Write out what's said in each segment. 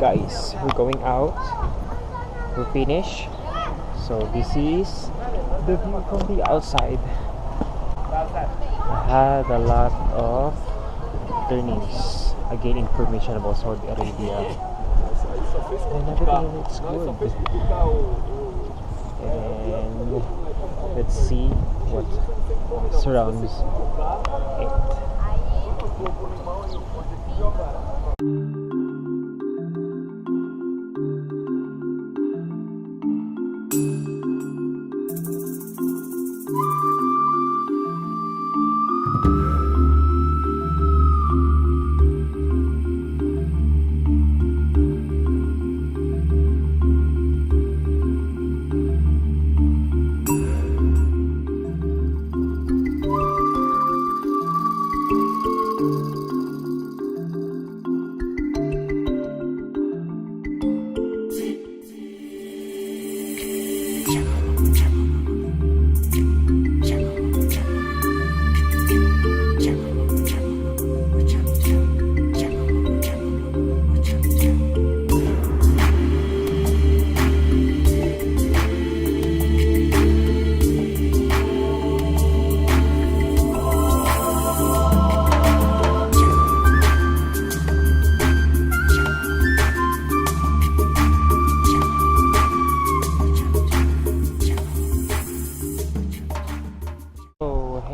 guys, we're going out. We're finished. So this is the view from the outside. I had a lot of learnings. Again, information about Saudi Arabia. And everything looks good. And let's see what surrounds it.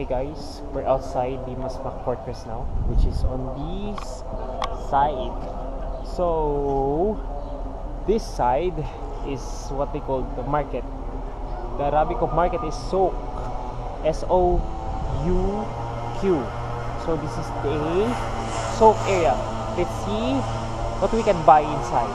Hey guys, we're outside the MacBook Fortress now, which is on this side. So this side is what they call the market. The Arabic of market is souk, S-O-U-Q. So this is the souk area. Let's see what we can buy inside.